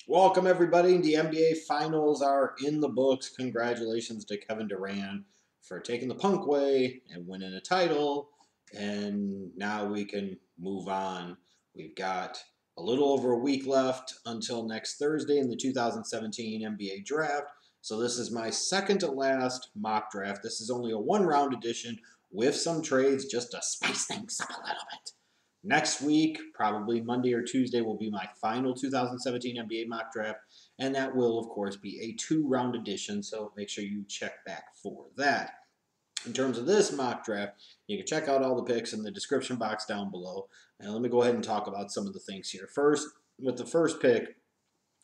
Welcome, everybody. The NBA Finals are in the books. Congratulations to Kevin Durant for taking the punk way and winning a title. And now we can move on. We've got a little over a week left until next Thursday in the 2017 NBA Draft. So this is my second to last mock draft. This is only a one-round edition with some trades just to spice things up a little bit. Next week, probably Monday or Tuesday, will be my final 2017 NBA mock draft, and that will, of course, be a two-round edition, so make sure you check back for that. In terms of this mock draft, you can check out all the picks in the description box down below, and let me go ahead and talk about some of the things here. First, with the first pick,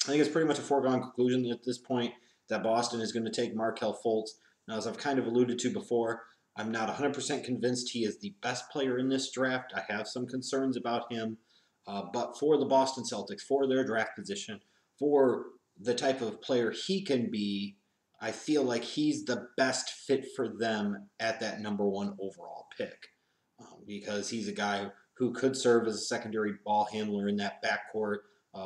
I think it's pretty much a foregone conclusion at this point that Boston is going to take Markelle Fultz. Now, as I've kind of alluded to before, I'm not 100% convinced he is the best player in this draft. I have some concerns about him. But for the Boston Celtics, for their draft position, for the type of player he can be, I feel like he's the best fit for them at that number one overall pick. Because he's a guy who could serve as a secondary ball handler in that backcourt,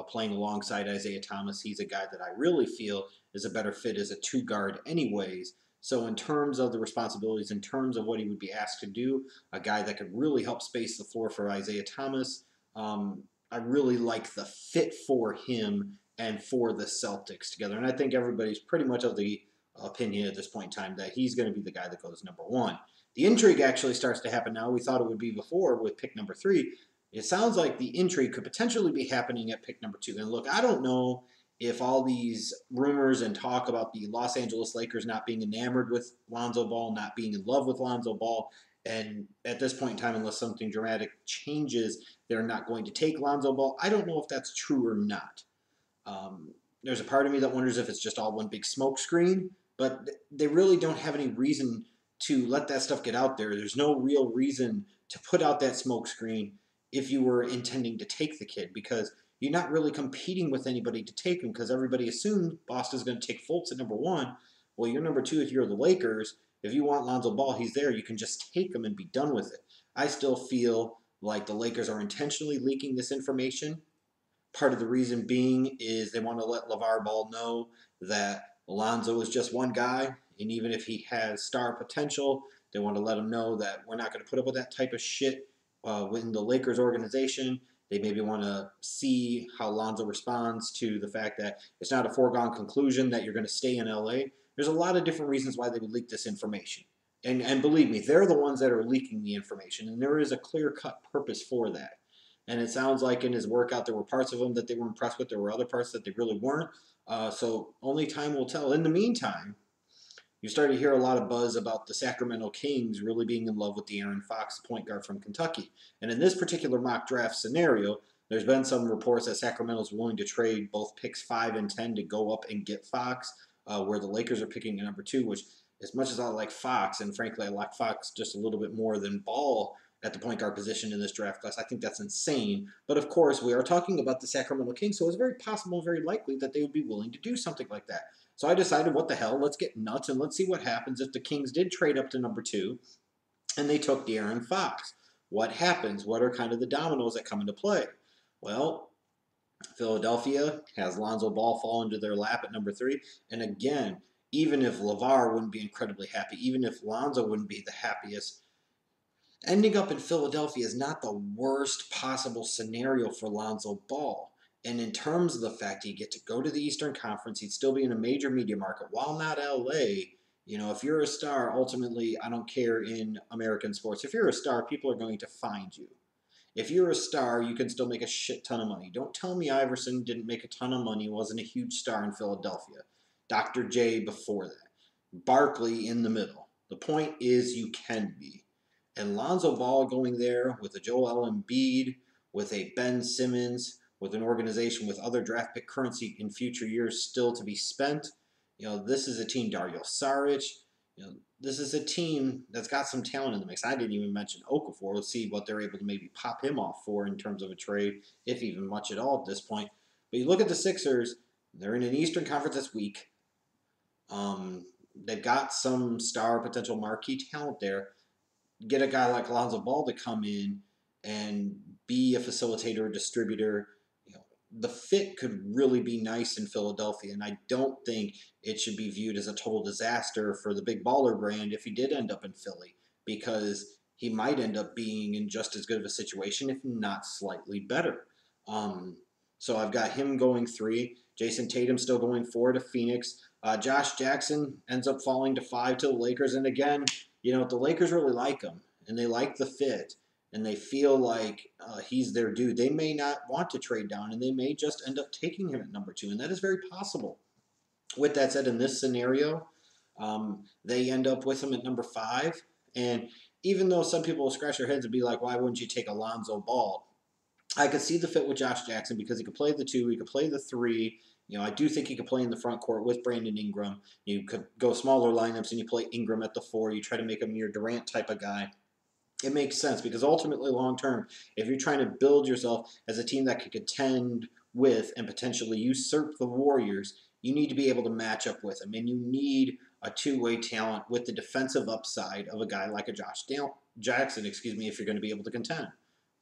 playing alongside Isaiah Thomas. He's a guy that I really feel is a better fit as a two guard anyways. So in terms of the responsibilities, in terms of what he would be asked to do, a guy that could really help space the floor for Isaiah Thomas, I really like the fit for him and for the Celtics together. And I think everybody's pretty much of the opinion at this point in time that he's going to be the guy that goes number one. The intrigue actually starts to happen now. We thought it would be before with pick number 3. It sounds like the intrigue could potentially be happening at pick number 2. And look, I don't know if all these rumors and talk about the Los Angeles Lakers not being enamored with Lonzo Ball, not being in love with Lonzo Ball, and at this point in time, unless something dramatic changes, they're not going to take Lonzo Ball. I don't know if that's true or not. There's a part of me that wonders if it's just all one big smoke screen, but they really don't have any reason to let that stuff get out there. There's no real reason to put out that smoke screen if you were intending to take the kid, because you're not really competing with anybody to take him, because everybody assumed Boston's going to take Fultz at number 1. Well, you're number 2 if you're the Lakers. If you want Lonzo Ball, he's there. You can just take him and be done with it. I still feel like the Lakers are intentionally leaking this information. Part of the reason being is they want to let LeVar Ball know that Lonzo is just one guy, and even if he has star potential, they want to let him know that we're not going to put up with that type of shit within the Lakers organization. They maybe want to see how Lonzo responds to the fact that it's not a foregone conclusion that you're going to stay in LA. There's a lot of different reasons why they would leak this information. And believe me, they're the ones that are leaking the information, and there is a clear-cut purpose for that. And it sounds like in his workout there were parts of him that they were impressed with. There were other parts that they really weren't. So only time will tell. In the meantime, you start to hear a lot of buzz about the Sacramento Kings really being in love with De'Aaron Fox, point guard from Kentucky. And in this particular mock draft scenario, there's been some reports that Sacramento's willing to trade both picks 5 and 10 to go up and get Fox, where the Lakers are picking at number 2, which as much as I like Fox, and frankly I like Fox just a little bit more than Ball at the point guard position in this draft class, I think that's insane. But of course, we are talking about the Sacramento Kings, so it's very possible, very likely that they would be willing to do something like that. So I decided, what the hell, let's get nuts and let's see what happens if the Kings did trade up to number 2 and they took De'Aaron Fox. What happens? What are kind of the dominoes that come into play? Well, Philadelphia has Lonzo Ball fall into their lap at number 3. And again, even if LeVar wouldn't be incredibly happy, even if Lonzo wouldn't be the happiest, ending up in Philadelphia is not the worst possible scenario for Lonzo Ball. And in terms of the fact he'd get to go to the Eastern Conference, he'd still be in a major media market, while not LA. You know, if you're a star, ultimately, I don't care in American sports. If you're a star, people are going to find you. If you're a star, you can still make a shit ton of money. Don't tell me Iverson didn't make a ton of money, wasn't a huge star in Philadelphia. Dr. J before that. Barkley in the middle. The point is you can be. And Lonzo Ball going there with a Joel Embiid, with a Ben Simmons, with an organization with other draft pick currency in future years still to be spent. You know, this is a team, Dario Saric. You know, this is a team that's got some talent in the mix. I didn't even mention Okafor. We'll see what they're able to maybe pop him off for in terms of a trade, if even much at all at this point. But you look at the Sixers, they're in an Eastern Conference this week. They've got some star potential marquee talent there. Get a guy like Lonzo Ball to come in and be a facilitator, distributor, the fit could really be nice in Philadelphia, and I don't think it should be viewed as a total disaster for the big baller brand if he did end up in Philly, because he might end up being in just as good of a situation, if not slightly better. Um, so I've got him going 3. Jayson Tatum still going 4 to Phoenix. Josh Jackson ends up falling to 5 to the Lakers. And again, the Lakers really like him, and they like the fit, and they feel like he's their dude. They may not want to trade down, and they may just end up taking him at number 2, and that is very possible. With that said, in this scenario, they end up with him at number 5. And even though some people will scratch their heads and be like, why wouldn't you take a Lonzo Ball? I could see the fit with Josh Jackson because he could play the 2, he could play the 3. I do think he could play in the front court with Brandon Ingram. You could go smaller lineups and you play Ingram at the 4. You try to make him your Durant type of guy. It makes sense because ultimately, long term, if you're trying to build yourself as a team that can contend with and potentially usurp the Warriors, you need to be able to match up with them. And you need a two-way talent with the defensive upside of a guy like a Josh Jackson, if you're going to be able to contend.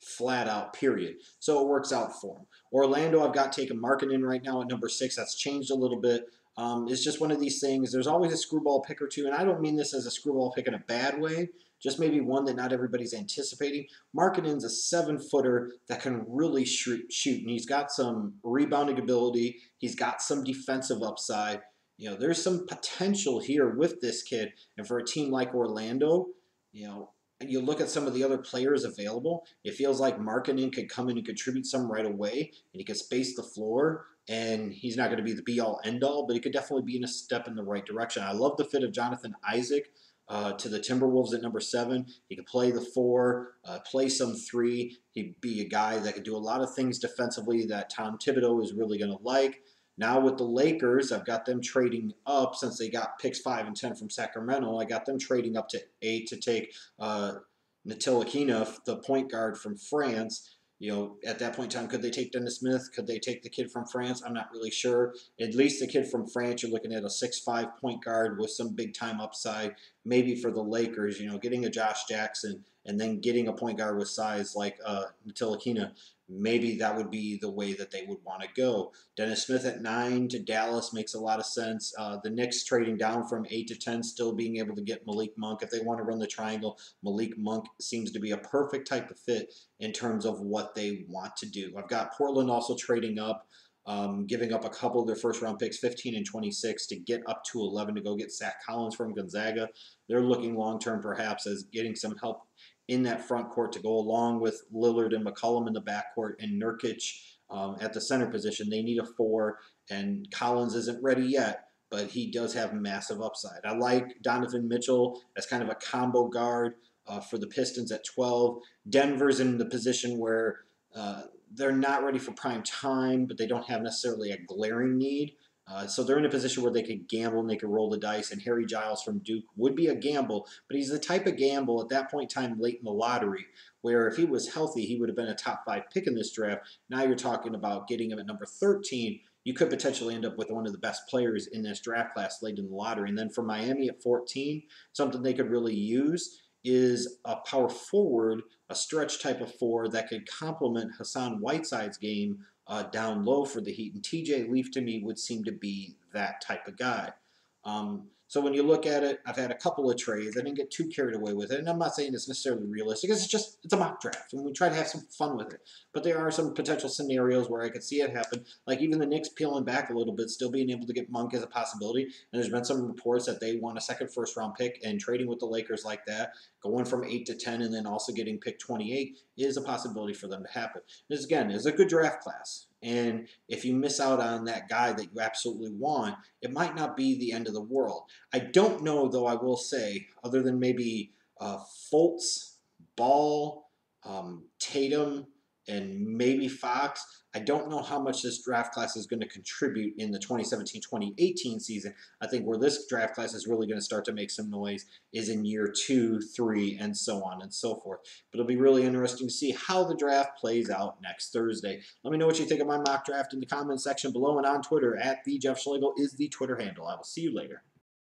Flat out, period. So it works out for him. Orlando, I've got taken Markkanen right now at number 6. That's changed a little bit. It's just one of these things. There's always a screwball pick or two, and I don't mean this as a screwball pick in a bad way, just maybe one that not everybody's anticipating. Markkanen's a 7-footer that can really shoot, and he's got some rebounding ability. He's got some defensive upside. There's some potential here with this kid, and for a team like Orlando, you look at some of the other players available, it feels like Markkanen could come in and contribute some right away, and he could space the floor, and he's not going to be the be-all, end-all, but he could definitely be in a step in the right direction. I love the fit of Jonathan Isaac to the Timberwolves at number 7. He could play the 4, play some 3. He'd be a guy that could do a lot of things defensively that Tom Thibodeau is really going to like. Now with the Lakers, I've got them trading up since they got picks 5 and 10 from Sacramento. I got them trading up to 8 to take Ntilikina, the point guard from France. At that point in time, could they take Dennis Smith? Could they take the kid from France? I'm not really sure. At least the kid from France, you're looking at a 6'5" point guard with some big-time upside. Maybe for the Lakers, getting a Josh Jackson and then getting a point guard with size like Ntilikina, maybe that would be the way that they would want to go. Dennis Smith at 9 to Dallas makes a lot of sense. The Knicks trading down from 8 to 10, still being able to get Malik Monk. If they want to run the triangle, Malik Monk seems to be a perfect type of fit in terms of what they want to do. I've got Portland also trading up, giving up a couple of their first-round picks, 15 and 26, to get up to 11 to go get Zach Collins from Gonzaga. They're looking long-term perhaps as getting some help in that front court to go along with Lillard and McCollum in the backcourt and Nurkic at the center position. They need a 4, and Collins isn't ready yet, but he does have massive upside. I like Donovan Mitchell as kind of a combo guard for the Pistons at 12. Denver's in the position where they're not ready for prime time, but they don't have necessarily a glaring need. So they're in a position where they could gamble and they could roll the dice, and Harry Giles from Duke would be a gamble, but he's the type of gamble at that point in time late in the lottery where if he was healthy, he would have been a top 5 pick in this draft. Now you're talking about getting him at number 13. You could potentially end up with one of the best players in this draft class late in the lottery. And then for Miami at 14, something they could really use is a power forward, a stretch type of 4 that could complement Hassan Whiteside's game down low for the Heat. And TJ Leaf to me would seem to be that type of guy. So when you look at it, I've had a couple of trades. I didn't get too carried away with it. And I'm not saying it's necessarily realistic. It's a mock draft. And we try to have some fun with it. But there are some potential scenarios where I could see it happen. Like even the Knicks peeling back a little bit, still being able to get Monk as a possibility. And there's been some reports that they want a second first-round pick, and trading with the Lakers like that, going from 8 to 10 and then also getting pick 28 is a possibility for them to happen. This, again, is a good draft class. And if you miss out on that guy that you absolutely want, it might not be the end of the world. I don't know, though, I will say, other than maybe Fultz, Ball, Tatum, and maybe Fox, I don't know how much this draft class is going to contribute in the 2017-2018 season. I think where this draft class is really going to start to make some noise is in year 2, 3, and so on and so forth. But it'll be really interesting to see how the draft plays out next Thursday. Let me know what you think of my mock draft in the comments section below, and on Twitter, @TheJeffSchlegel is the Twitter handle. I will see you later.